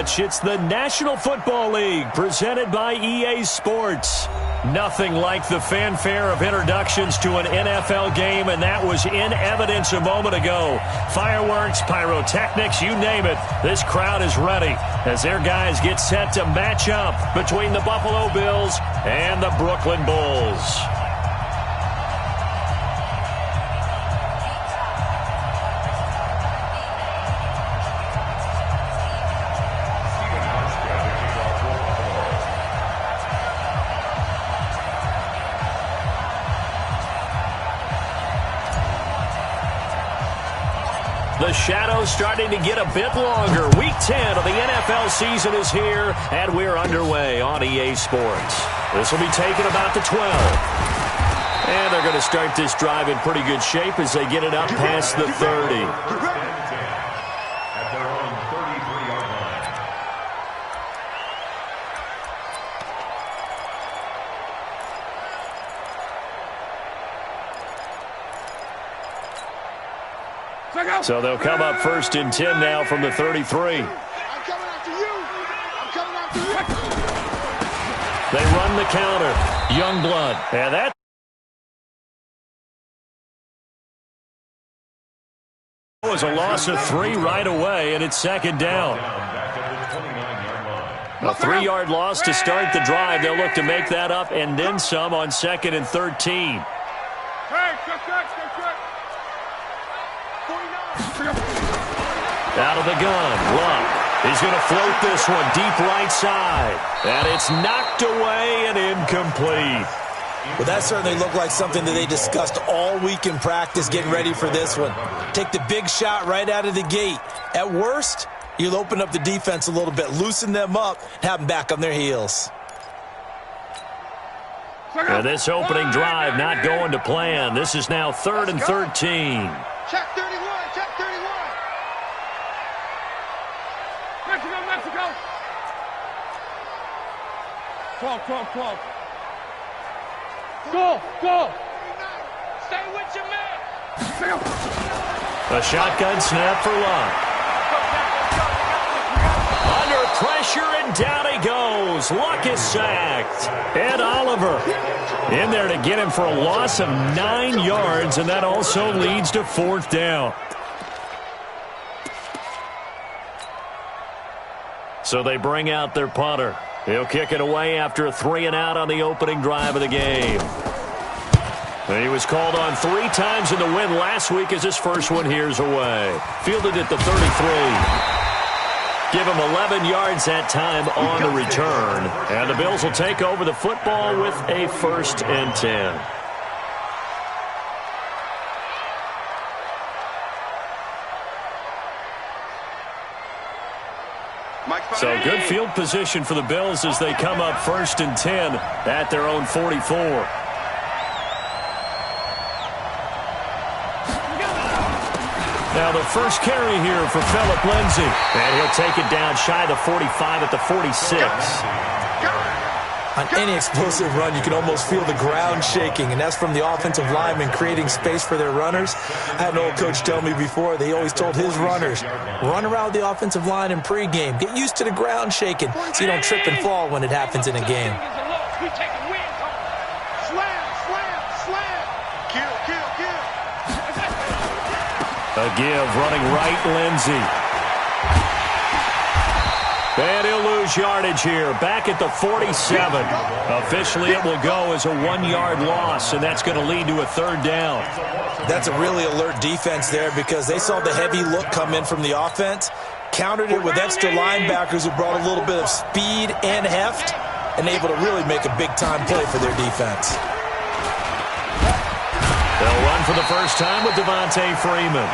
much. It's the National Football League presented by EA Sports. Nothing like the fanfare of introductions to an NFL game, and that was in evidence a moment ago. Fireworks, pyrotechnics, you name it. This crowd is ready as their guys get set to match up between the Buffalo Bills and the Brooklyn Bulls. The shadow's starting to get a bit longer. Week 10 of the NFL season is here, and we're underway on EA Sports. This will be taken about the 12. And they're going to start this drive in pretty good shape as they get it up past the 30. At their own 33-yard line. So they'll come up first and 10 now from the 33. I'm coming after you. I'm coming after you. They run the counter. Youngblood. And that was a loss of 3 right away, and it's second down. A 3-yard loss to start the drive. They'll look to make that up and then some on second and 13. Out of the gun, Luck. He's going to float this one deep right side. And it's knocked away and incomplete. Well, that certainly looked like something that they discussed all week in practice getting ready for this one. Take the big shot right out of the gate. At worst, you'll open up the defense a little bit, loosen them up, and have them back on their heels. And this opening drive not going to plan. This is now 3rd and 13. Check 31. Check 31. Mexico. 12. Go. Stay with your man. A shotgun snap for Luck. Under pressure, and down he goes. Luck is sacked. Ed Oliver in there to get him for a loss of 9 yards, and that also leads to 4th down. So they bring out their punter. He'll kick it away after a 3-and-out on the opening drive of the game. And he was called on 3 times in the win last week as his first one here's away. Fielded at the 33. Give him 11 yards that time on the return. And the Bills will take over the football with a 1st and 10. So good field position for the Bills as they come up 1st and 10 at their own 44. Now the first carry here for Phillip Lindsay. And he'll take it down shy of the 45 at the 46. On any explosive run, you can almost feel the ground shaking, and that's from the offensive linemen creating space for their runners. I had an old coach tell me before, they always told his runners, run around the offensive line in pregame. Get used to the ground shaking so you don't trip and fall when it happens in a game. Slam. Kill. A give running right, Lindsay. And he'll lose yardage here, back at the 47. Officially, it will go as a 1-yard loss, and that's going to lead to a 3rd down. That's a really alert defense there because they saw the heavy look come in from the offense, countered it with extra linebackers who brought a little bit of speed and heft, and able to really make a big-time play for their defense. They'll run for the first time with Devontae Freeman.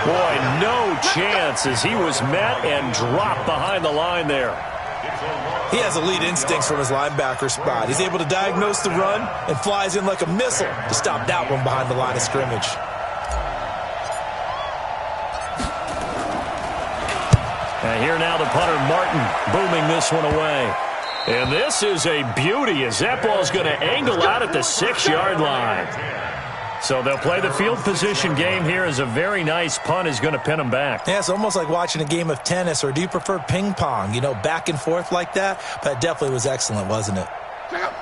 Boy, no chance as he was met and dropped behind the line there. He has elite instincts from his linebacker spot. He's able to diagnose the run and flies in like a missile to stop that one behind the line of scrimmage. And here now the punter, Martin, booming this one away. And this is a beauty as that ball's going to angle out at the 6-yard line. So they'll play the field position game here as a very nice punt is going to pin them back. Yeah, it's almost like watching a game of tennis, or do you prefer ping pong? You know, back and forth like that? But it definitely was excellent, wasn't it?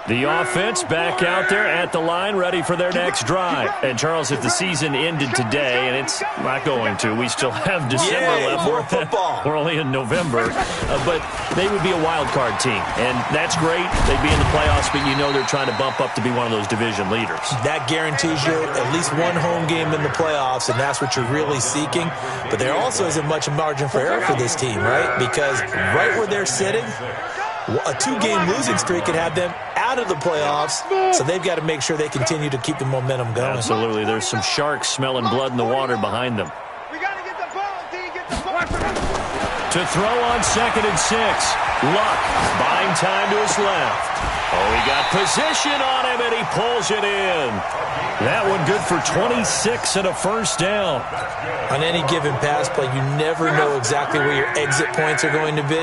The offense back out there at the line, ready for their next drive. And, Charles, if the season ended today, and it's not going to, we still have December left. More football. We're only in November. But they would be a wild card team. And that's great. They'd be in the playoffs, but you know they're trying to bump up to be one of those division leaders. That guarantees you at least one home game in the playoffs, and that's what you're really seeking. But there also isn't much margin for error for this team, right? Because right where they're sitting, a 2-game losing streak could have them out of the playoffs, so they've got to make sure they continue to keep the momentum going. Absolutely. There's some sharks smelling blood in the water behind them. We got to get the ball, D. Get the ball. To throw on 2nd and 6. Luck buying time to his left. Oh, he got position on him, and he pulls it in. That one good for 26 and a first down. On any given pass play, you never know exactly where your exit points are going to be.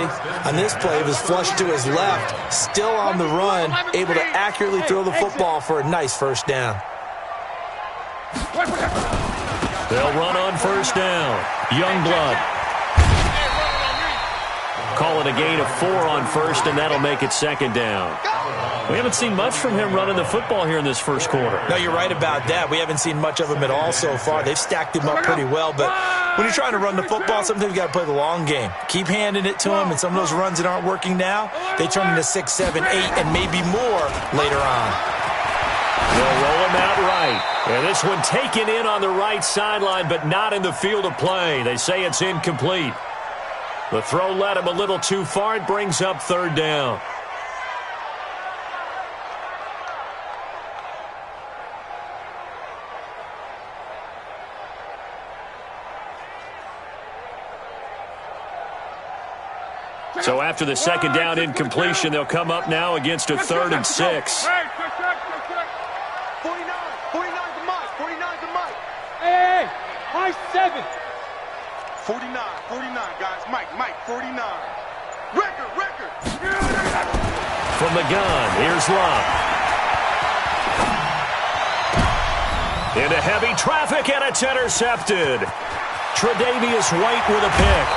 On this play, it was flushed to his left, still on the run, able to accurately throw the football for a nice first down. They'll run on first down. Youngblood. Call it a gain of 4 on first, and that'll make it 2nd down. We haven't seen much from him running the football here in this first quarter. No, you're right about that. We haven't seen much of him at all so far. They've stacked him up pretty well, but when you're trying to run the football, sometimes you got to play the long game. Keep handing it to him, and some of those runs that aren't working now, they turn into 6, 7, 8, and maybe more later on. They'll roll him out right. And this one taken in on the right sideline, but not in the field of play. They say it's incomplete. The throw led him a little too far. It brings up 3rd down. So after the 2nd down incompletion, they'll come up now against a 3rd and 6. 49 to Mike. 49 to Mike. Hey, Mike 7. 49, guys. Mike, 49. Record. From the gun, here's Love. Into heavy traffic, and it's intercepted. Tre'Davious White with a pick.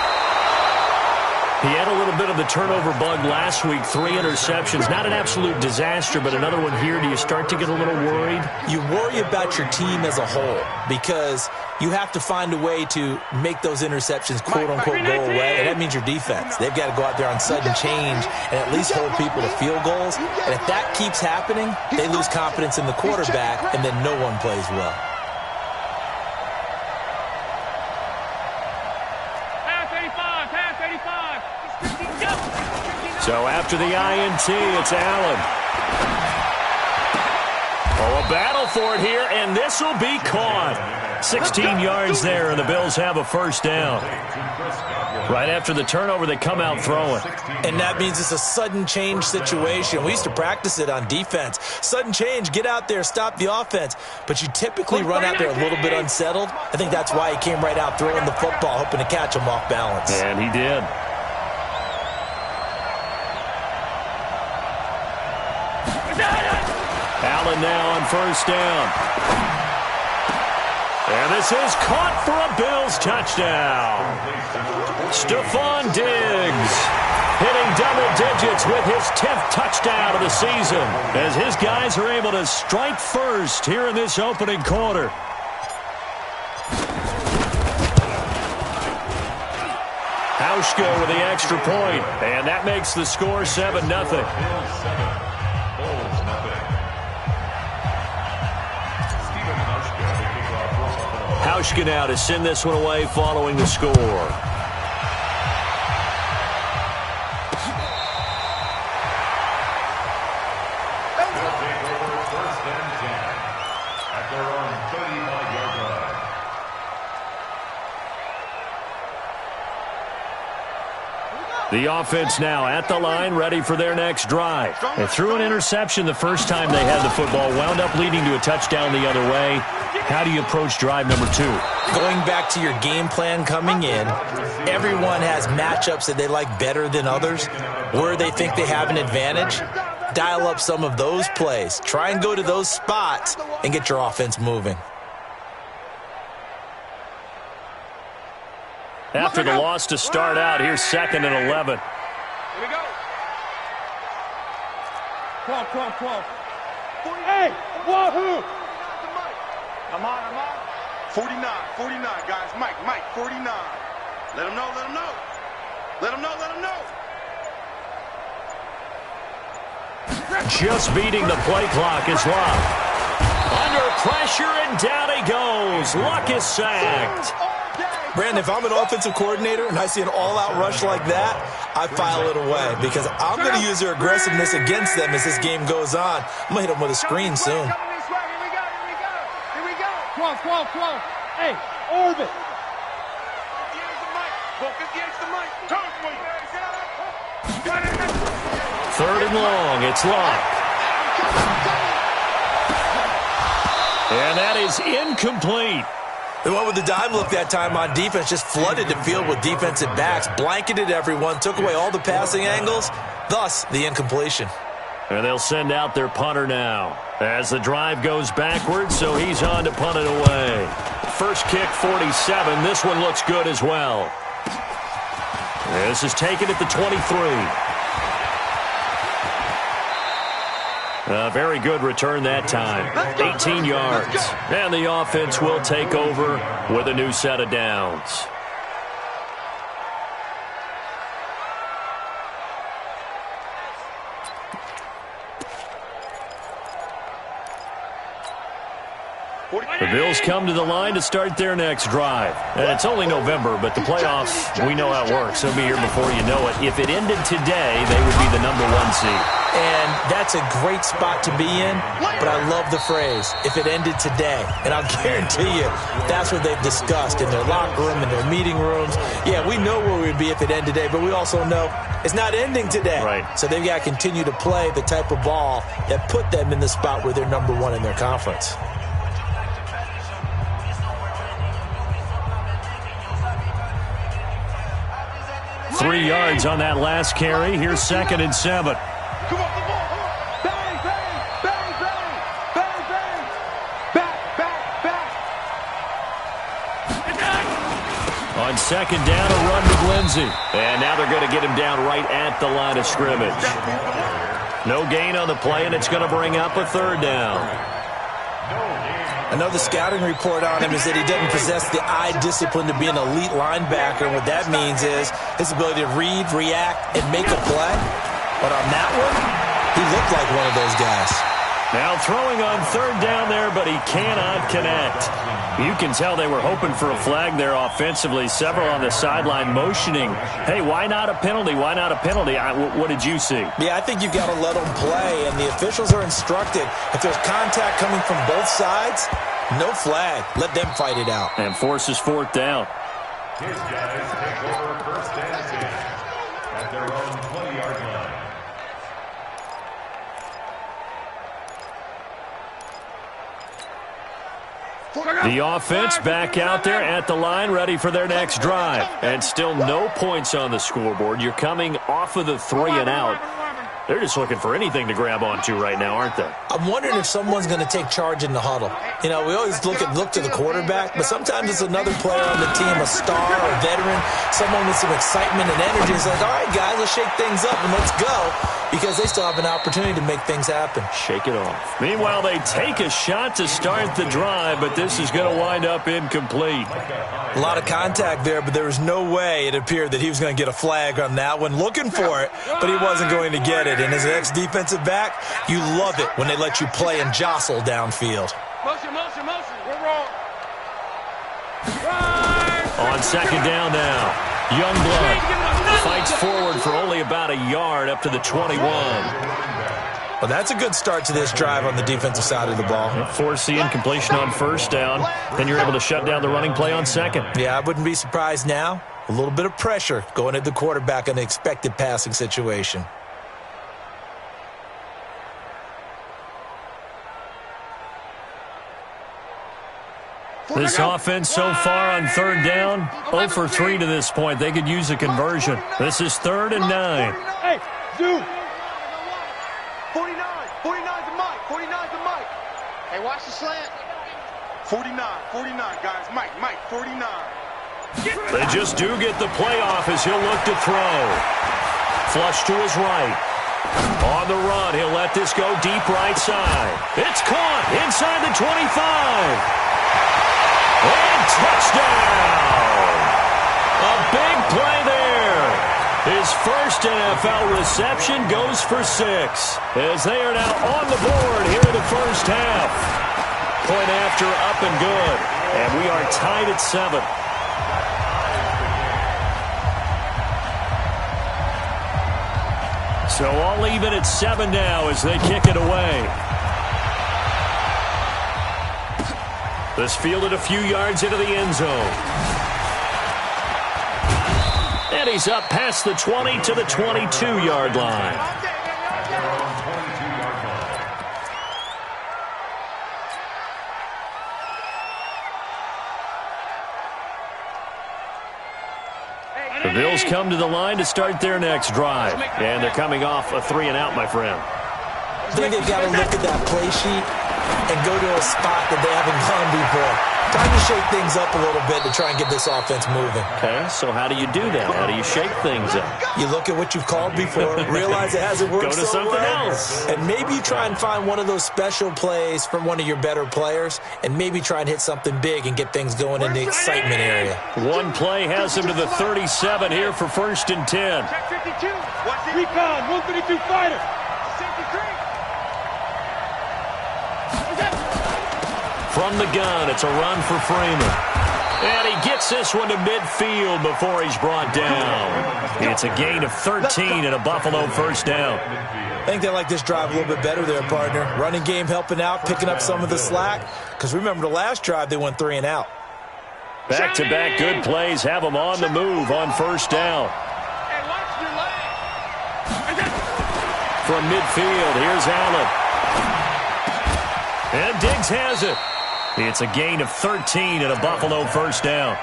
He had a little bit of the turnover bug last week, 3 interceptions. Not an absolute disaster, but another one here. Do you start to get a little worried? You worry about your team as a whole because you have to find a way to make those interceptions, quote-unquote, go away, and that means your defense. They've got to go out there on sudden change and at least hold people to field goals. And if that keeps happening, they lose confidence in the quarterback, and then no one plays well. So after the INT, it's Allen. Oh, a battle for it here, and this will be caught. 16 yards there, and the Bills have a first down. Right after the turnover, they come out throwing. And that means it's a sudden change situation. We used to practice it on defense. Sudden change, get out there, stop the offense. But you typically run out there a little bit unsettled. I think that's why he came right out throwing the football, hoping to catch him off balance. And he did. Allen now on first down. And this is caught for a Bills touchdown. Stephon Diggs hitting double digits with his 10th touchdown of the season as his guys are able to strike first here in this opening quarter. Hauschka with the extra point, and that makes the score 7-0. Hauschka now to send this one away following the score. The offense now at the line, ready for their next drive. They threw an interception the first time they had the football, wound up leading to a touchdown the other way. How do you approach drive number 2? Going back to your game plan coming in, everyone has matchups that they like better than others, where they think they have an advantage. dial up some of those plays. Try and go to those spots and get your offense moving. After the loss to start out, here's 2nd and 11. Here we go. 12. Hey, wahoo! I'm on. 49, guys. Mike, 49. Let him know. Just beating the play clock is Luck. Under pressure, and down he goes. Luck is sacked. Brandon, if I'm an offensive coordinator and I see an all-out rush like that, I file it away because I'm going to use their aggressiveness against them as this game goes on. I'm going to hit them with a screen soon. Here we go. 12. Hey, orbit. Third and long, it's Luck. And that is incomplete. They went with the dime look that time on defense, just flooded the field with defensive backs, blanketed everyone, took away all the passing angles, thus the incompletion. And they'll send out their punter now as the drive goes backwards, so he's on to punt it away. First kick, 47. This one looks good as well. This is taken at the 23. A very good return that time. 18 yards. And the offense will take over with a new set of downs. The Bills come to the line to start their next drive. And it's only November, but the playoffs, we know how it works. They'll be here before you know it. If it ended today, they would be the #1 seed. And that's a great spot to be in, but I love the phrase, if it ended today. And I'll guarantee you, that's what they've discussed in their locker room, in their meeting rooms. Yeah, we know where we'd be if it ended today, but we also know it's not ending today. Right. So they've got to continue to play the type of ball that put them in the spot where they're #1 in their conference. Three yards on that last carry. Here's 2nd and 7. Come on, bang, bang. Back. On 2nd down, a run with Lindsey. And now they're going to get him down right at the line of scrimmage. No gain on the play, and it's going to bring up a 3rd down. Another scouting report on him is that he doesn't possess the eye discipline to be an elite linebacker. What that means is his ability to read, react, and make a play. But on that one, he looked like one of those guys. Now throwing on 3rd down there, but he cannot connect. You can tell they were hoping for a flag there offensively. Several on the sideline motioning, hey, why not a penalty? Why not a penalty? What did you see? Yeah, I think you've got to let them play, and the officials are instructed. If there's contact coming from both sides, no flag. Let them fight it out. And forces 4th down. His guys take over 1st and 10 at their own 20-yard line. The offense back out there at the line, ready for their next drive. And still no points on the scoreboard. You're coming off of the 3 and out. They're just looking for anything to grab onto right now, aren't they? I'm wondering if someone's going to take charge in the huddle. You know, we always look to the quarterback, but sometimes it's another player on the team, a star, a veteran, someone with some excitement and energy. It's like, all right, guys, let's shake things up and let's go, because they still have an opportunity to make things happen. Shake it off. Meanwhile, they take a shot to start the drive, but this is going to wind up incomplete. A lot of contact there, but there was no way it appeared that he was going to get a flag on that one. Looking for it, but he wasn't going to get it. And as an ex-defensive back, you love it when they let you play and jostle downfield. Motion. We're wrong. On 2nd down now, Youngblood fights forward for only about a yard up to the 21. Well, that's a good start to this drive on the defensive side of the ball. Force the incompletion on 1st down. Then you're able to shut down the running play on 2nd. Yeah, I wouldn't be surprised now. A little bit of pressure going at the quarterback in an expected passing situation. This offense so far on 3rd down, 0 for 3 to this point. They could use a conversion. This is 3rd and 9. Hey, dude. 49. 49's the mic. 49's the mic. Hey, watch the slant. 49. 49, guys. Mike, 49. They just do get the playoff as he'll look to throw. Flush to his right. On the run, he'll let this go deep right side. It's caught inside the 25. And touchdown! A big play there. His first NFL reception goes for 6 as they are now on the board here in the first half. Point after up and good. And we are tied at 7. So all even at 7 now as they kick it away. This fielded a few yards into the end zone. And he's up past the 20 to the 22-yard line. The Bills come to the line to start their next drive. And they're coming off a 3-and-out, my friend. I think they've got to look at that play sheet and go to a spot that they haven't gone before. Time to shake things up a little bit to try and get this offense moving. Okay, so how do you do that? How do you shake things up? You look at what you've called before, realize it hasn't worked Go to so something well, else. and maybe you try and find one of those special plays from one of your better players, and maybe try and hit something big and get things going in the excitement area. One play has him to the 37 here for 1st and 10. Check 52. Recon, 152 fighter. From the gun, it's a run for Freeman. And he gets this one to midfield before he's brought down. It's a gain of 13 and a Buffalo first down. I think they like this drive a little bit better there, partner. Running game helping out, picking up some of the slack. Because remember, the last drive, they went 3-and-out. Back-to-back good plays have them on the move on first down. From midfield, here's Allen. And Diggs has it. It's a gain of 13 and a Buffalo first down.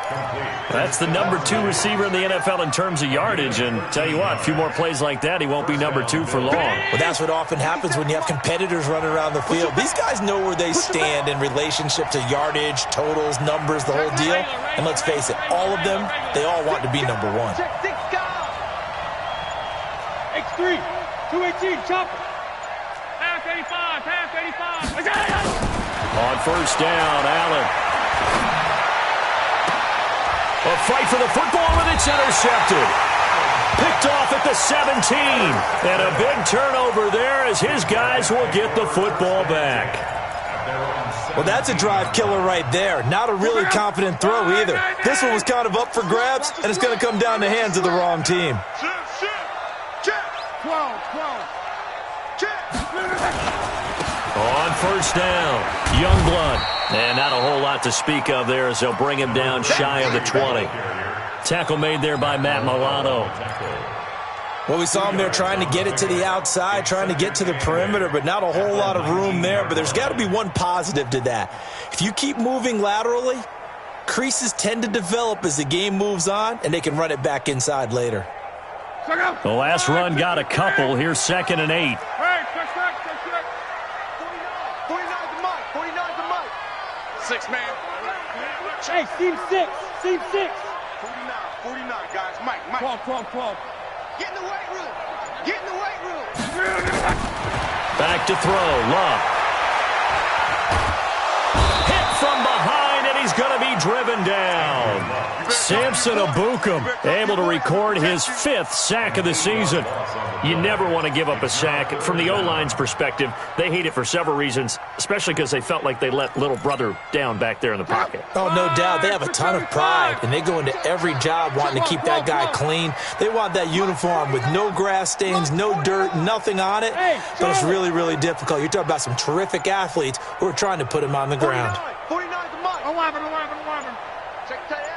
That's the number 2 receiver in the NFL in terms of yardage. And tell you what, a few more plays like that, he won't be number 2 for long. Well, that's what often happens when you have competitors running around the field. These guys know where they stand in relationship to yardage, totals, numbers, the whole deal. And let's face it, all of them, they all want to be number 1. X3, 218, chopper. Pass 85, pass 85. On first down, Allen. A fight for the football, and it's intercepted. Picked off at the 17. And a big turnover there as his guys will get the football back. Well, that's a drive killer right there. Not a really confident throw either. This one was kind of up for grabs, and it's going to come down the hands of the wrong team. 12. On first down, Youngblood. And not a whole lot to speak of there as they'll bring him down shy of the 20. Tackle made there by Matt Milano. Well, we saw him there trying to get it to the outside, trying to get to the perimeter, but not a whole lot of room there. But there's got to be one positive to that. If you keep moving laterally, creases tend to develop as the game moves on, and they can run it back inside later. The last run got a couple. Here's 2nd and 8. 6 man. Hey, team 6. 49, guys. Mike. 12. Get in the weight room. Get in the weight room. Back to throw. Love. Hit from behind, and he's going to be driven down. Samson Abukum able to record his 5th sack of the season. You never want to give up a sack. From the O-line's perspective, they hate it for several reasons, especially because they felt like they let little brother down back there in the pocket. Oh, no doubt. They have a ton of pride, and they go into every job wanting to keep that guy clean. They want that uniform with no grass stains, no dirt, nothing on it. But it's really, really difficult. You're talking about some terrific athletes who are trying to put him on the ground. 49 the mic. 11. Check tight.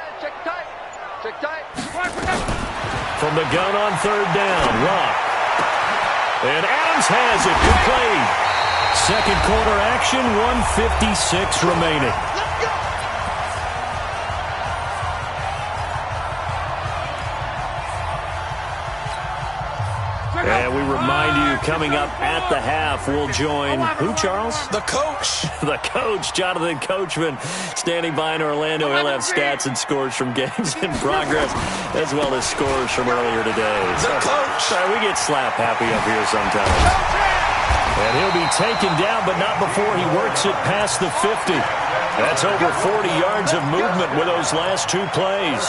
From the gun on 3rd down, Rock. And Adams has it. Good play. Second quarter action, 1:56 remaining. Let's go. And we remind you, coming up at the half, we'll join who, Charles? The coach. The coach, Jonathan Coachman, standing by in Orlando. He'll have stats and scores from games in progress, as well as scores from earlier today. The coach. Sorry, we get slap happy up here sometimes. And he'll be taken down, but not before he works it past the 50. That's over 40 yards of movement with those last two plays.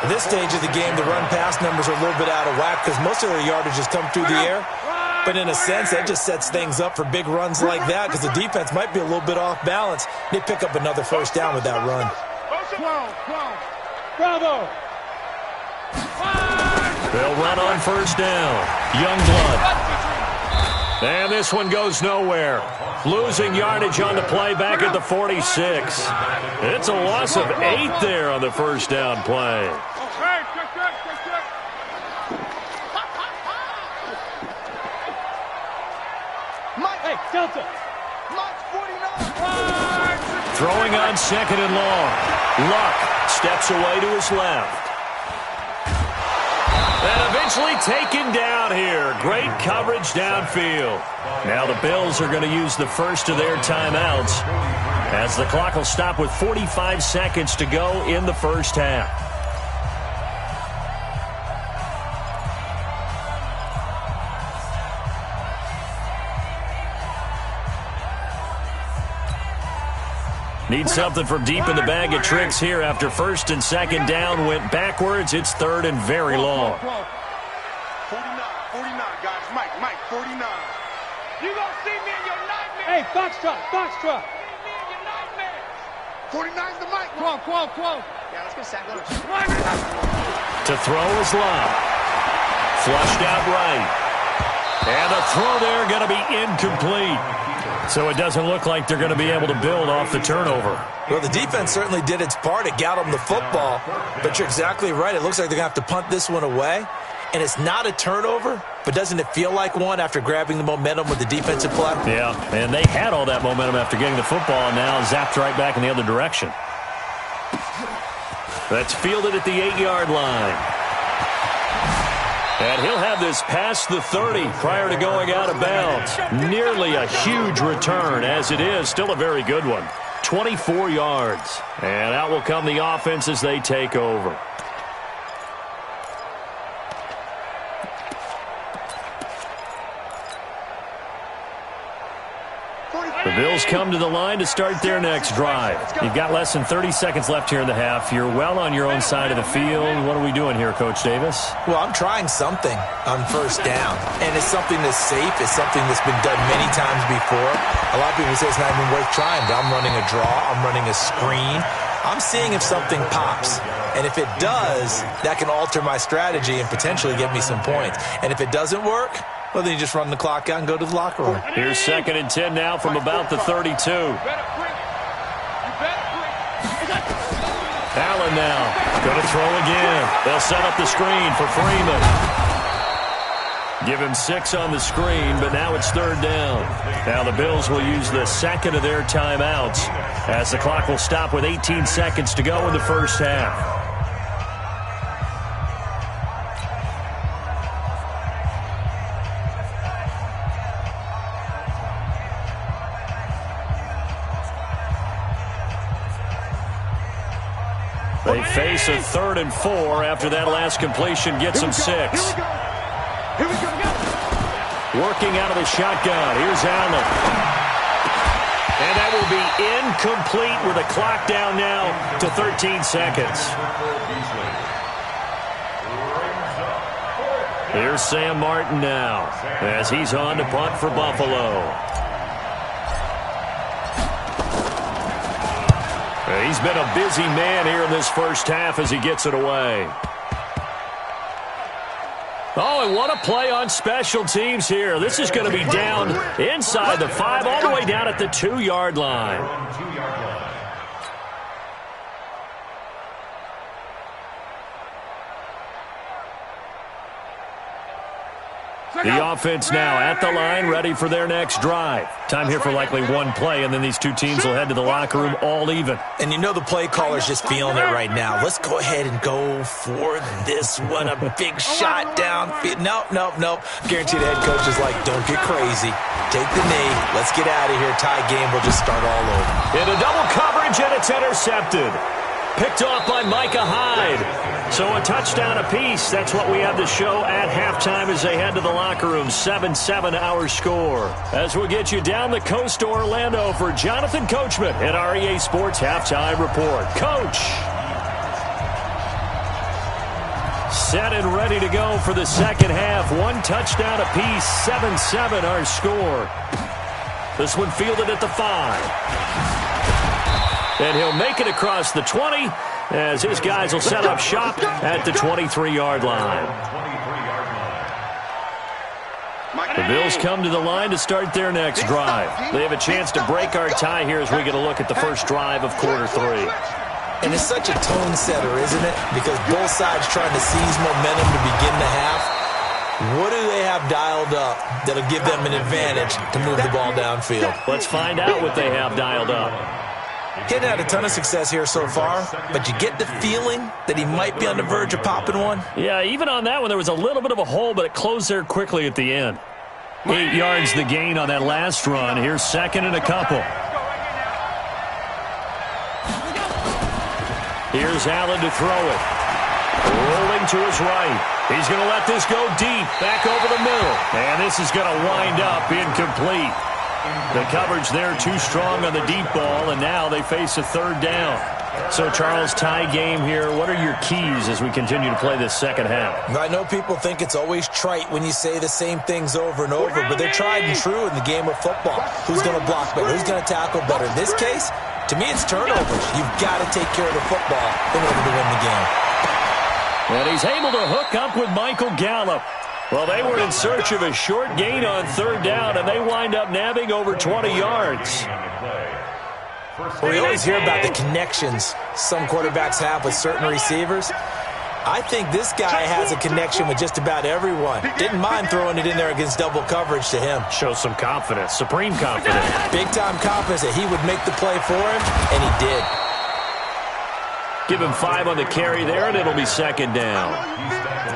At this stage of the game, the run-pass numbers are a little bit out of whack because most of their yardage has come through the air. But in a sense, that just sets things up for big runs like that because the defense might be a little bit off balance. They pick up another first down with that run. Bravo. They'll run on first down. Youngblood. And this one goes nowhere. Losing yardage on the play back at the 46. It's a loss of 8 there on the first down play. Hey, Delta. Throwing on second and long. Luck steps away to his left. And eventually taken down here. Great coverage downfield. Now the Bills are going to use the first of their timeouts as the clock will stop with 45 seconds to go in the first half. Need something from deep in the bag of tricks here after first and second down went backwards. It's third and very long. 49, guys. Mike, 49. You gonna see me in your nightmares. Hey, Foxtrot. 49's the mic. Quo. Yeah, let's get sacked. To throw is Love. Flushed out right. And the throw there going to be incomplete. So it doesn't look like they're going to be able to build off the turnover. Well, the defense certainly did its part. It got them the football. But you're exactly right. It looks like they're going to have to punt this one away. And it's not a turnover, but doesn't it feel like one after grabbing the momentum with the defensive play? Yeah, and they had all that momentum after getting the football and now zapped right back in the other direction. That's fielded at the 8-yard line. And he'll have this past the 30 prior to going out of bounds. Nearly a huge return, as it is. Still a very good one. 24 yards. And out will come the offense as they take over. The Bills come to the line to start their next drive. You've got less than 30 seconds left here in the half. You're well on your own side of the field. What are we doing here, Coach Davis? Well, I'm trying something on first down. And it's something that's safe. It's something that's been done many times before. A lot of people say it's not even worth trying, but I'm running a draw. I'm running a screen. I'm seeing if something pops. And if it does, that can alter my strategy and potentially get me some points. And if it doesn't work, well, then you just run the clock out and go to the locker room. Here's 2nd and 10 now from about the 32. Allen now going to throw again. They'll set up the screen for Freeman. Give him 6 on the screen, but now it's 3rd down. Now the Bills will use the second of their timeouts as the clock will stop with 18 seconds to go in the first half. They face a 3rd and 4 after that last completion gets them 6. Here we go. Working out of the shotgun. Here's Allen. And that will be incomplete with the clock down now to 13 seconds. Here's Sam Martin now as he's on to punt for Buffalo. He's been a busy man here in this first half as he gets it away. Oh, and what a play on special teams here. This is going to be down inside the 5, all the way down at the 2-yard line. The offense now at the line, ready for their next drive. Time here for likely one play, and then these two teams will head to the locker room all even. And you know the play caller's just feeling it right now. Let's go ahead and go for this one. A big shot downfield. Nope. Guarantee the head coach is like, don't get crazy. Take the knee. Let's get out of here. Tie game. We'll just start all over. Into double coverage, and it's intercepted. Picked off by Micah Hyde. So a touchdown apiece. That's what we have to show at halftime as they head to the locker room. 7-7 our score. As we'll get you down the coast to Orlando for Jonathan Coachman at our EA Sports Halftime Report. Coach. Set and ready to go for the second half. One touchdown apiece. 7-7 our score. This one fielded at the 5. And he'll make it across the 20 as his guys will set up shop at the 23-yard line. The Bills come to the line to start their next drive. They have a chance to break our tie here as we get a look at the first drive of quarter 3. And it's such a tone setter, isn't it? Because both sides trying to seize momentum to begin the half. What do they have dialed up that'll give them an advantage to move the ball downfield? Let's find out what they have dialed up. Hadn't had a ton of success here so far, but you get the feeling that he might be on the verge of popping one. Yeah, even on that one, there was a little bit of a hole, but it closed there quickly at the end. 8 yards the gain on that last run. Here's second and a couple. Here's Allen to throw it. Rolling to his right. He's going to let this go deep, back over the middle. And this is going to wind up incomplete. The coverage there too strong on the deep ball, and now they face a third down. So, Charles, tie game here. What are your keys as we continue to play this second half? I know people think it's always trite when you say the same things over and over, but they're tried and true in the game of football. Who's going to block better? Who's going to tackle better? In this case, to me, it's turnovers. You've got to take care of the football in order to win the game. And he's able to hook up with Michael Gallup. Well, they were in search of a short gain on third down, and they wind up nabbing over 20 yards. Well, we always hear about the connections some quarterbacks have with certain receivers. I think this guy has a connection with just about everyone. Didn't mind throwing it in there against double coverage to him. Shows some confidence, supreme confidence. Big-time confidence that he would make the play for him, and he did. Give him 5 on the carry there, and it'll be second down.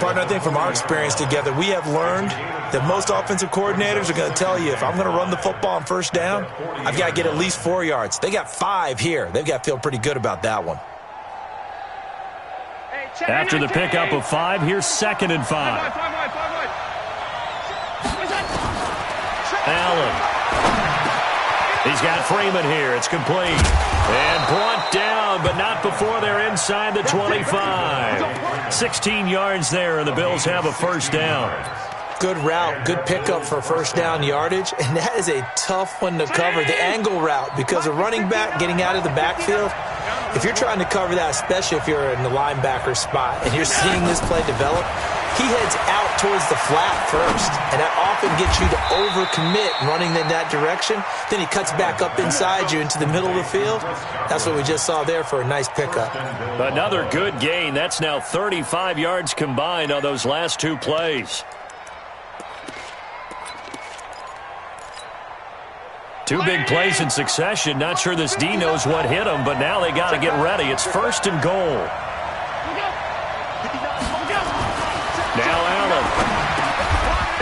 Partner, I think from our experience together, we have learned that most offensive coordinators are going to tell you, if I'm going to run the football on first down, I've got to get at least 4 yards. They got 5 here. They've got to feel pretty good about that one. After the pickup of 5, here's second and 5. Allen. He's got Freeman here. It's complete. And brought down, but not before they're inside the 25. 16 yards there, and the Bills have a first down. Good route, good pickup for first down yardage, and that is a tough one to cover, the angle route, because a running back getting out of the backfield, if you're trying to cover that, especially if you're in the linebacker spot and you're seeing this play develop, he heads out towards the flat first, and that often gets you to overcommit running in that direction. Then he cuts back up inside you into the middle of the field. That's what we just saw there for a nice pickup. Another good gain. That's now 35 yards combined on those last 2 plays. 2 big plays in succession. Not sure this D knows what hit him, but now they got to get ready. It's first and goal. Now Allen.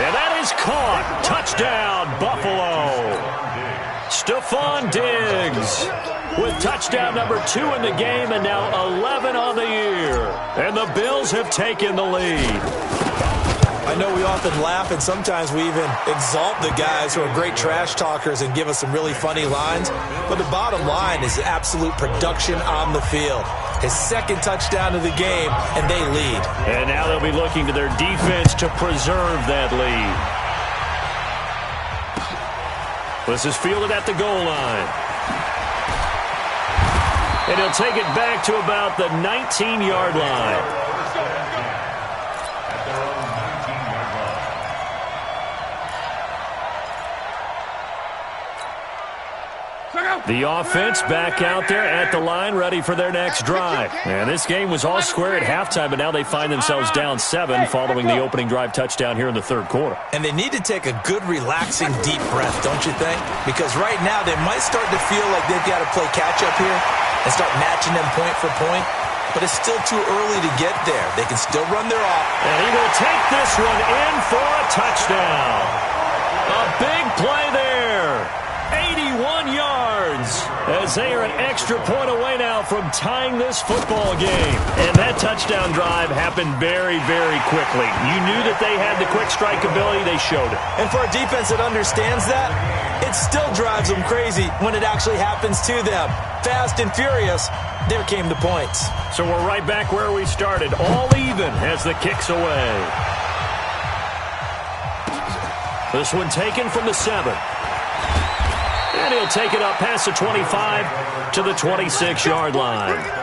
And that is caught. Touchdown, Buffalo. Stephon Diggs with touchdown number 2 in the game, and now 11 on the year. And the Bills have taken the lead. I know we often laugh, and sometimes we even exalt the guys who are great trash talkers and give us some really funny lines. But the bottom line is absolute production on the field. His second touchdown of the game, and they lead. And now they'll be looking to their defense to preserve that lead. This is fielded at the goal line. And he'll take it back to about the 19-yard line. The offense back out there at the line, ready for their next drive. And this game was all square at halftime, but now they find themselves down 7 following the opening drive touchdown here in the third quarter. And they need to take a good, relaxing, deep breath, don't you think? Because right now they might start to feel like they've got to play catch-up here and start matching them point for point. But it's still too early to get there. They can still run their off. And he will take this one in for a touchdown. A big play there. 81 yards as they are an extra point away now from tying this football game. And that touchdown drive happened very, very quickly. You knew that they had the quick strike ability. They showed it. And for a defense that understands that, it still drives them crazy when it actually happens to them. Fast and furious, there came the points. So we're right back where we started, all even as the kick's away. This one taken from the 7. And he'll take it up past the 25 to the 26-yard line.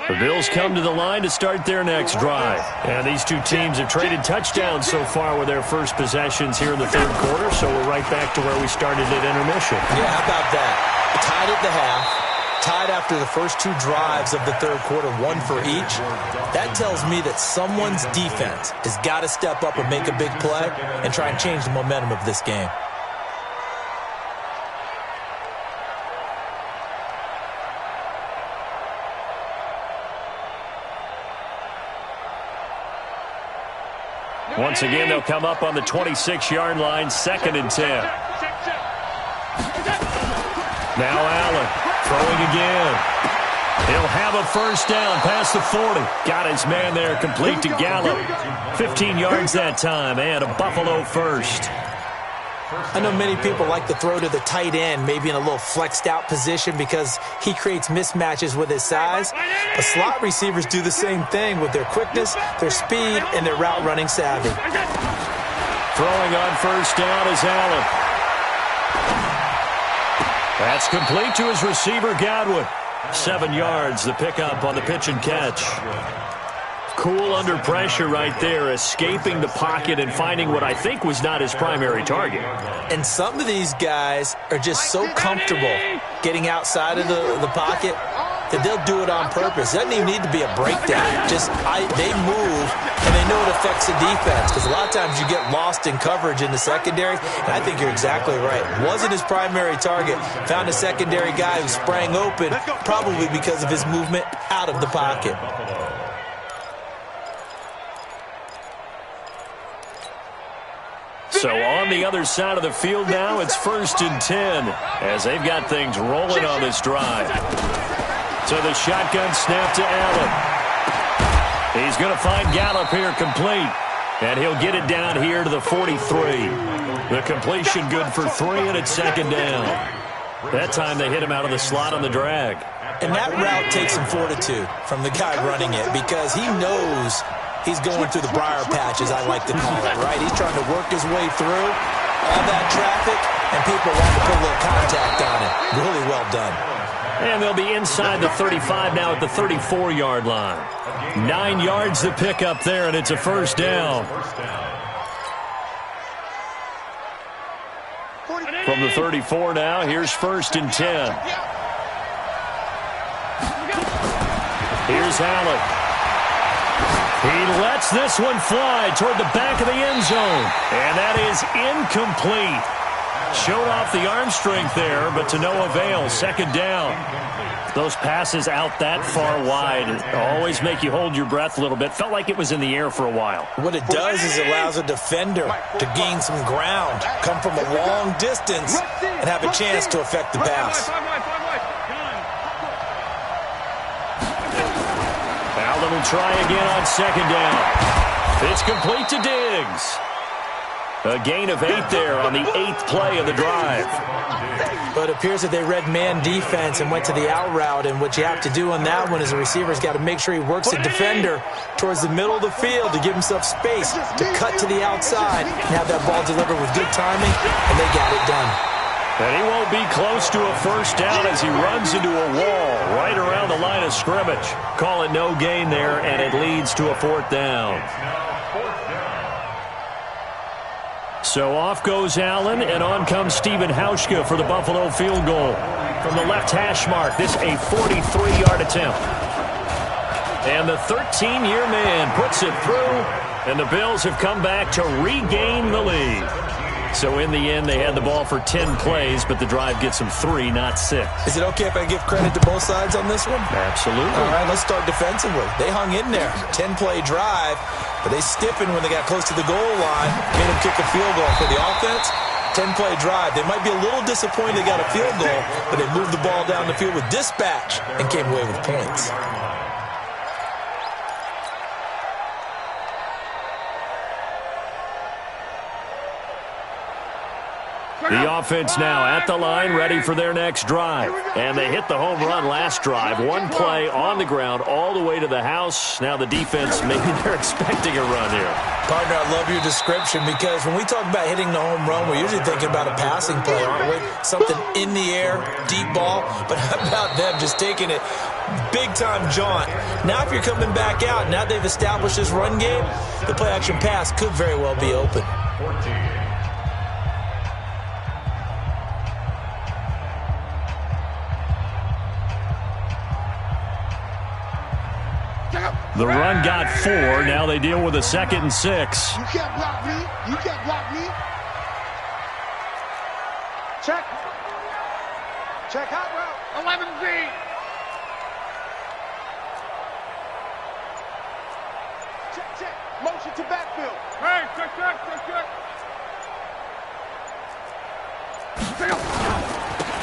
The Bills come to the line to start their next drive. And these two teams have traded touchdowns so far with their first possessions here in the third quarter, so we're right back to where we started at intermission. Yeah, how about that? Tied at the half, tied after the first 2 drives of the third quarter, 1 for each. That tells me that someone's defense has got to step up and make a big play and try and change the momentum of this game. Once again, they'll come up on the 26-yard line, 2nd and 10. Now Allen throwing again. He'll have a first down past the 40. Got his man there, complete to Gallup. 15 yards that time, and a Buffalo first. I know many people like to throw to the tight end, maybe in a little flexed out position because he creates mismatches with his size. But slot receivers do the same thing with their quickness, their speed, and their route running savvy. Throwing on first down is Allen. That's complete to his receiver, Godwin. 7 yards, the pickup on the pitch and catch. Cool under pressure right there, escaping the pocket and finding what I think was not his primary target. And some of these guys are just so comfortable getting outside of the pocket that they'll do it on purpose. It doesn't even need to be a breakdown. They move, and they know it affects the defense because a lot of times you get lost in coverage in the secondary, and I think you're exactly right. Wasn't his primary target. Found a secondary guy who sprang open, probably because of his movement out of the pocket. So on the other side of the field now, it's 1st and 10 as they've got things rolling on this drive. So the shotgun snap to Allen. He's going to find Gallup here complete, and he'll get it down here to the 43. The completion good for 3, and it's 2nd down. That time they hit him out of the slot on the drag. And that route takes some fortitude from the guy running it because he knows he's going through the briar patch, as I like to call it, right? He's trying to work his way through all that traffic, and people want to put a little contact on it. Really well done. And they'll be inside the 35 now at the 34-yard line. 9 yards to pick up there, and it's a first down. From the 34 now, here's 1st and 10. Here's Allen. He lets this one fly toward the back of the end zone. And that is incomplete. Showed off the arm strength there, but to no avail. 2nd down. Those passes out that far wide always make you hold your breath a little bit. Felt like it was in the air for a while. What it does is it allows a defender to gain some ground, come from a long distance, and have a chance to affect the pass. Allen will try again on 2nd down. It's complete to Diggs. A gain of 8 there on the 8th play of the drive. But it appears that they read man defense and went to the out route, and what you have to do on that one is the receiver's got to make sure he works the defender towards the middle of the field to give himself space to cut to the outside and have that ball delivered with good timing, and they got it done. And he won't be close to a first down as he runs into a wall right around the line of scrimmage. Call it no gain there, and it leads to a fourth down. So off goes Allen, and on comes Stephen Hauschka for the Buffalo field goal. From the left hash mark, this a 43-yard attempt. And the 13-year man puts it through, and the Bills have come back to regain the lead. So in the end, they had the ball for 10 plays, but the drive gets them 3, not 6. Is it okay if I give credit to both sides on this one? Absolutely. All right, let's start defensively. They hung in there. 10-play drive, but they stiffened when they got close to the goal line, made them kick a field goal. For the offense, 10-play drive. They might be a little disappointed they got a field goal, but they moved the ball down the field with dispatch and came away with points. The offense now at the line, ready for their next drive. And they hit the home run last drive. One play on the ground all the way to the house. Now the defense, maybe they're expecting a run here. Partner, I love your description because when we talk about hitting the home run, we're usually thinking about a passing play, aren't we? Something in the air, deep ball. But how about them just taking it big-time jaunt? Now if you're coming back out, now they've established this run game, the play-action pass could very well be open. 14. The run got 4. Now they deal with a 2nd and 6. You can't block me. You can't block me. Check. Check hot route. 11Z. Check, check. Motion to backfield. Hey, check, check, check, check.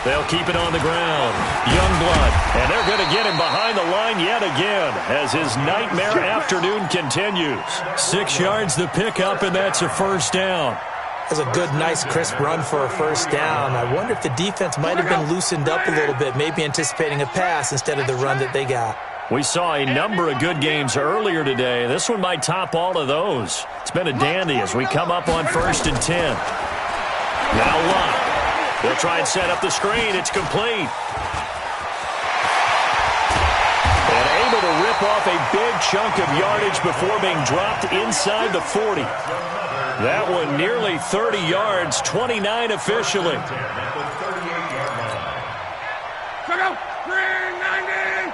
They'll keep it on the ground. Youngblood. And they're going to get him behind the line yet again as his nightmare afternoon continues. 6 yards the pickup, and that's a first down. That's a good, nice, crisp run for a first down. I wonder if the defense might have been loosened up a little bit, maybe anticipating a pass instead of the run that they got. We saw a number of good games earlier today. This one might top all of those. It's been a dandy as we come up on 1st and 10. Now Locke. They'll try and set up the screen. It's complete. And able to rip off a big chunk of yardage before being dropped inside the 40. That one nearly 30 yards, 29 officially. Check out. 390.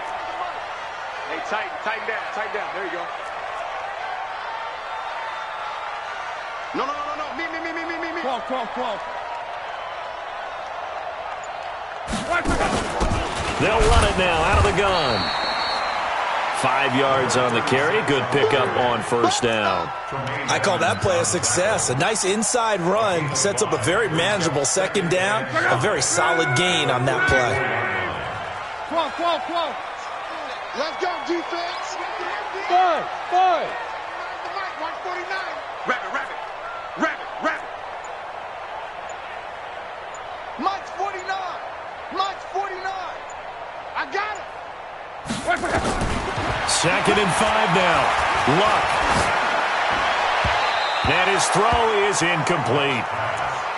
Hey, tighten down. There you go. No. Me. 12. They'll run it now out of the gun. 5 yards on the carry. Good pickup on first down. I call that play a success. A nice inside run sets up a very manageable second down. A very solid gain on that play. 12. Let's go, defense. 5. Mark 49. Rabbit. Mike's 49. Mike's 49. I got it. 2nd and 5 now. Luck. And his throw is incomplete.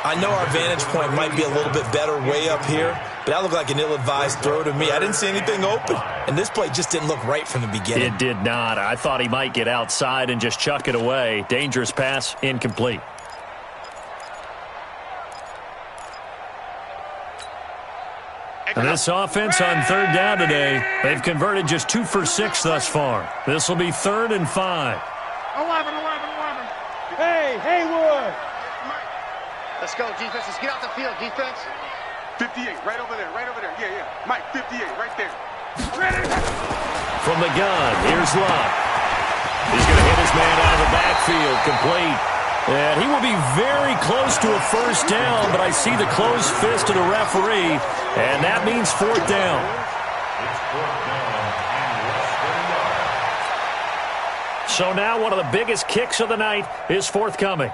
I know our vantage point might be a little bit better way up here, but that looked like an ill-advised throw to me. I didn't see anything open, and this play just didn't look right from the beginning. It did not. I thought he might get outside and just chuck it away. Dangerous pass, incomplete. And this offense on 3rd down today, they've converted just 2 for 6 thus far. This will be 3rd and 5. 11. Hey, Haywood. Let's go, defense. Let's get out the field, defense. 58, right over there. Yeah. Mike, 58, right there. From the gun, here's Locke. He's going to hit his man out of the backfield, complete. And he will be very close to a first down, but I see the closed fist of the referee, and that means 4th down. So now one of the biggest kicks of the night is forthcoming.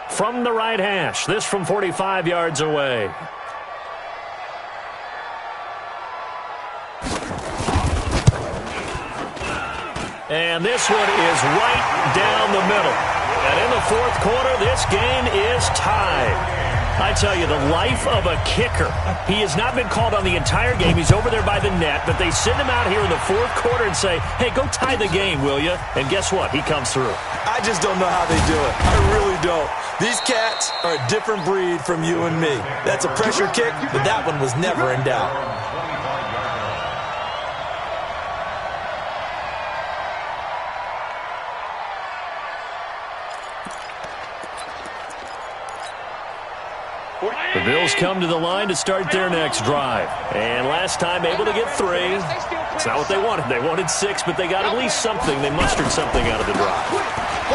From the right hash, this from 45 yards away. And this one is right down the middle. And in the 4th quarter, this game is tied. I tell you, the life of a kicker. He has not been called on the entire game. He's over there by the net, but they send him out here in the fourth quarter and say, hey, go tie the game, will you? And guess what? He comes through. I just don't know how they do it. I really don't. These cats are a different breed from you and me. That's a pressure kick, but that one was never in doubt. The Bills come to the line to start their next drive. And last time able to get 3. It's not what they wanted. They wanted 6, but they got at least something. They mustered something out of the drive.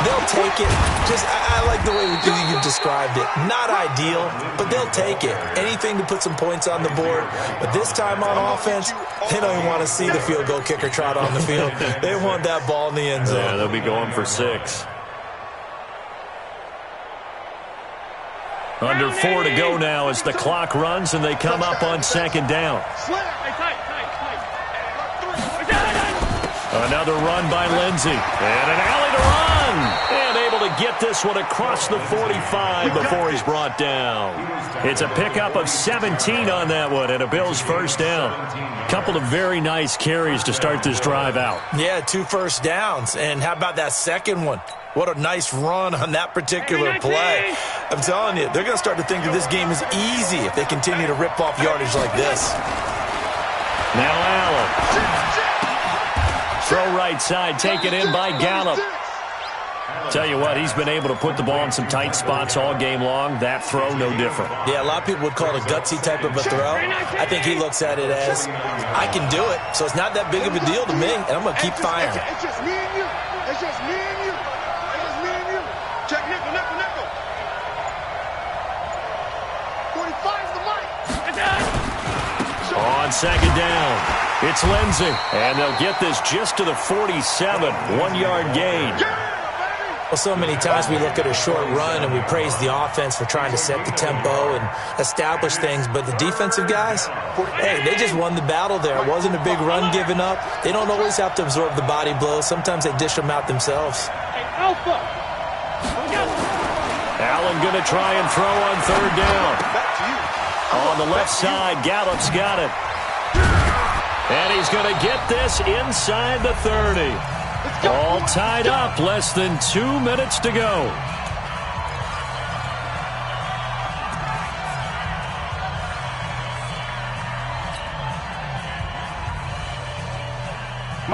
They'll take it. I like the way you described it. Not ideal, but they'll take it. Anything to put some points on the board. But this time on offense, they don't even want to see the field goal kicker trot on the field. They want that ball in the end zone. Yeah, they'll be going for 6. Under 4 to go now as the clock runs and they come up on second down. Another run by Lindsey. And an alley to run. And able to get this one across the 45 before he's brought down. It's a pickup of 17 on that one and a Bills first down. Couple of very nice carries to start this drive out. Yeah, 2 first downs. And how about that second one? What a nice run on that particular play. I'm telling you, they're going to start to think that this game is easy if they continue to rip off yardage like this. Now Allen. Throw right side, taken in by Gallup. Tell you what, he's been able to put the ball in some tight spots all game long. That throw, no different. Yeah, a lot of people would call it a gutsy type of a throw. I think he looks at it as, I can do it, so it's not that big of a deal to me, and I'm going to keep firing. It's just me and you. It's just me and you. It's just me and you. Check nickel, nickel, nickel. 45's the mic. On second down, it's Lindsey. And they'll get this just to the 47, 1-yard gain. Well, so many times we look at a short run and we praise the offense for trying to set the tempo and establish things, but the defensive guys, hey, they just won the battle there. It wasn't a big run given up. They don't always have to absorb the body blows. Sometimes they dish them out themselves. Allen going to try and throw on third down. On the left side, Gallup's got it. And he's going to get this inside the 30. All tied up, less than 2 minutes to go.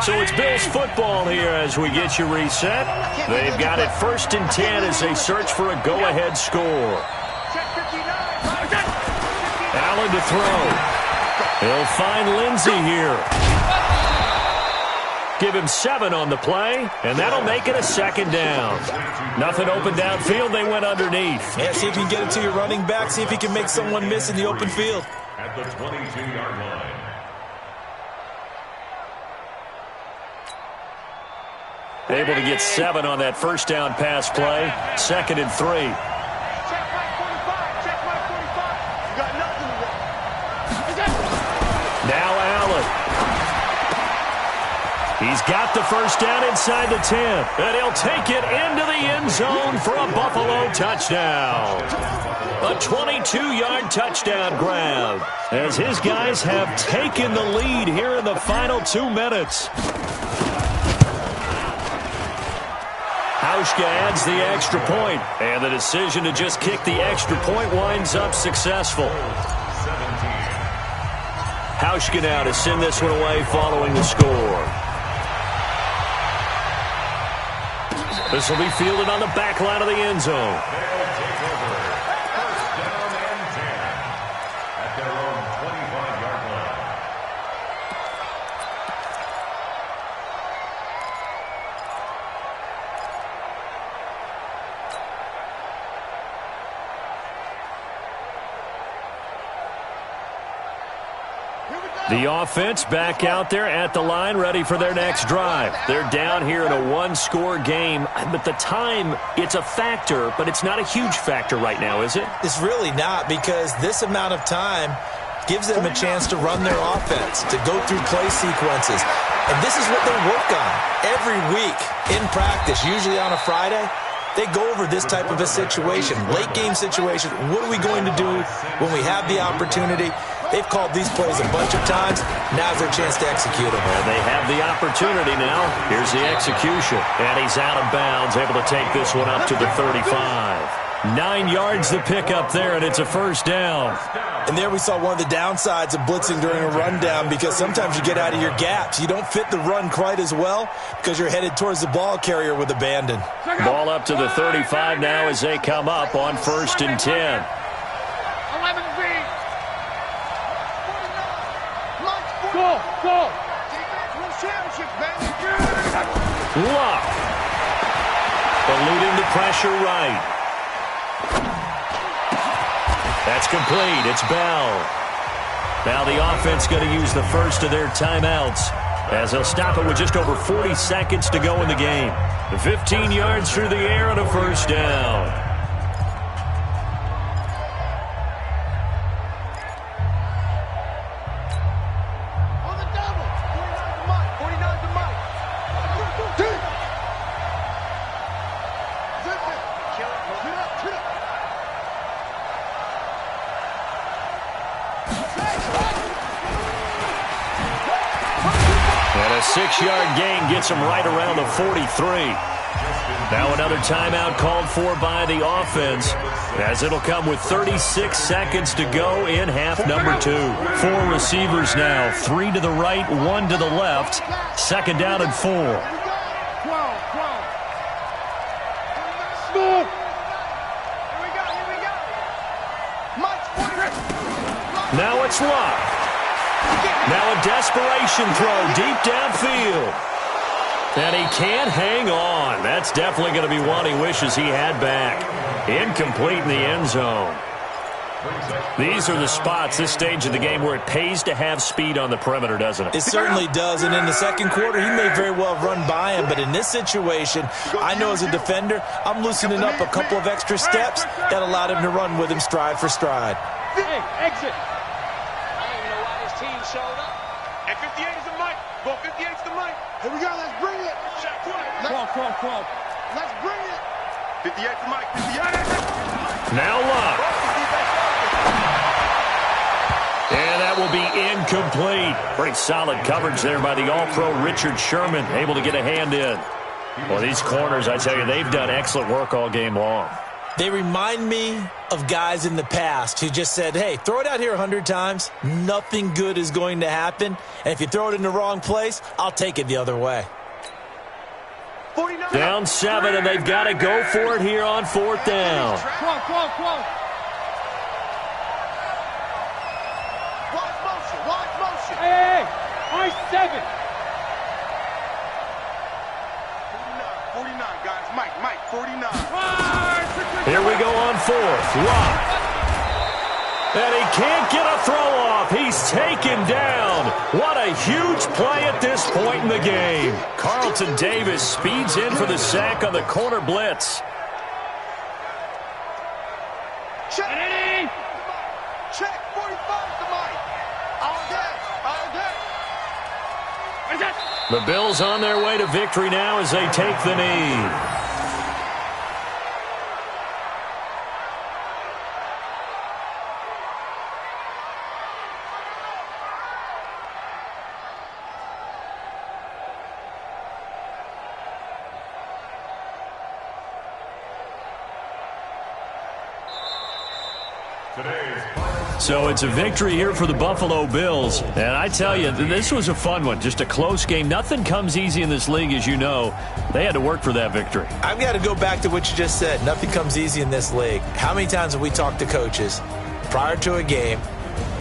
So it's Bills football here as we get you reset. They've got it 1st and 10 as they search for a go-ahead score. Allen to throw. He'll find Lindsey here. Give him 7 on the play, and that'll make it a second down. Nothing open downfield. They went underneath. Yeah, see if you can get it to your running back. See if he can make someone miss in the open field. At the 22-yard line. Able to get 7 on that first down pass play. 2nd and 3. Check my 45. Check my 45. You got nothing to do. Now Allen. He's got the first down inside the 10. And he'll take it into the end zone for a Buffalo touchdown. A 22-yard touchdown grab as his guys have taken the lead here in the final 2 minutes. Hauschka adds the extra point, and the decision to just kick the extra point winds up successful. Hauschka now to send this one away following the score. This will be fielded on the back line of the end zone. They'll take over. 1st down and 10 at their own 25-yard line. The offense back out there at the line, ready for their next drive. They're down here in a 1-score game, but the time, it's a factor, but it's not a huge factor right now, is it? It's really not, because this amount of time gives them a chance to run their offense, to go through play sequences. And this is what they work on every week in practice, usually on a Friday. they go over this type of a situation, late game situation. What are we going to do when we have the opportunity? They've called these plays a bunch of times. Now's their chance to execute them. And they have the opportunity now. Here's the execution. And he's out of bounds, able to take this one up to the 35. 9 yards to pick up there, and it's a first down. And there we saw one of the downsides of blitzing during a rundown, because sometimes you get out of your gaps. You don't fit the run quite as well because you're headed towards the ball carrier with abandon. Ball up to the 35 now as they come up on 1st and 10. 11 feet. Go. Luck. Eluding the pressure right. That's complete. It's Bell. Now the offense going to use the first of their timeouts as they'll stop it with just over 40 seconds to go in the game. 15 yards through the air and a first down. And a 6-yard gain gets him right around the 43. Now another timeout called for by the offense, as it'll come with 36 seconds to go in half number 2. 4 receivers now, 3 to the right, 1 to the left. 2nd down and 4. Now it's Luck. Now a desperation throw deep downfield. And he can't hang on. That's definitely going to be one he wishes he had back. Incomplete in the end zone. These are the spots, this stage of the game, where it pays to have speed on the perimeter, doesn't it? It certainly does, and in the second quarter, he may very well run by him, but in this situation, I know as a defender, I'm loosening up a couple of extra steps that allowed him to run with him stride for stride. Hey, exit. I don't even know why this team showed up. And 58 is the mic. Go 58 is the mic. Here we go. Let's bring it. Come. Let's bring it. 58 is the mic. 58. Now Luck. And that will be incomplete. Pretty solid coverage there by the All-Pro Richard Sherman, able to get a hand in. Well, these corners, I tell you, they've done excellent work all game long. They remind me of guys in the past who just said, hey, throw it out here 100 times. Nothing good is going to happen. And if you throw it in the wrong place, I'll take it the other way. Down 7, and they've got to go for it here on 4th down. Come. Watch motion. Hey, I-7. 49, guys. Mike, 49. Here we go on 4th. Luck. And he can't get a throw off. He's taken down. What a huge play at this point in the game. Carlton Davis speeds in for the sack on the corner blitz. Check 45 to Mike. All day. The Bills on their way to victory now as they take the knee. So it's a victory here for the Buffalo Bills. And I tell you, this was a fun one. Just a close game. Nothing comes easy in this league, as you know. They had to work for that victory. I've got to go back to what you just said. Nothing comes easy in this league. How many times have we talked to coaches prior to a game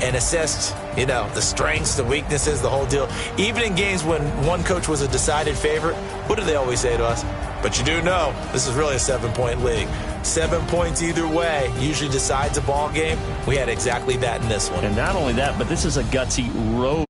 and assessed, the strengths, the weaknesses, the whole deal? Even in games when one coach was a decided favorite, what do they always say to us? But you do know this is really a 7-point league. 7 points either way usually decides a ball game. We had exactly that in this one. And not only that, but this is a gutsy road.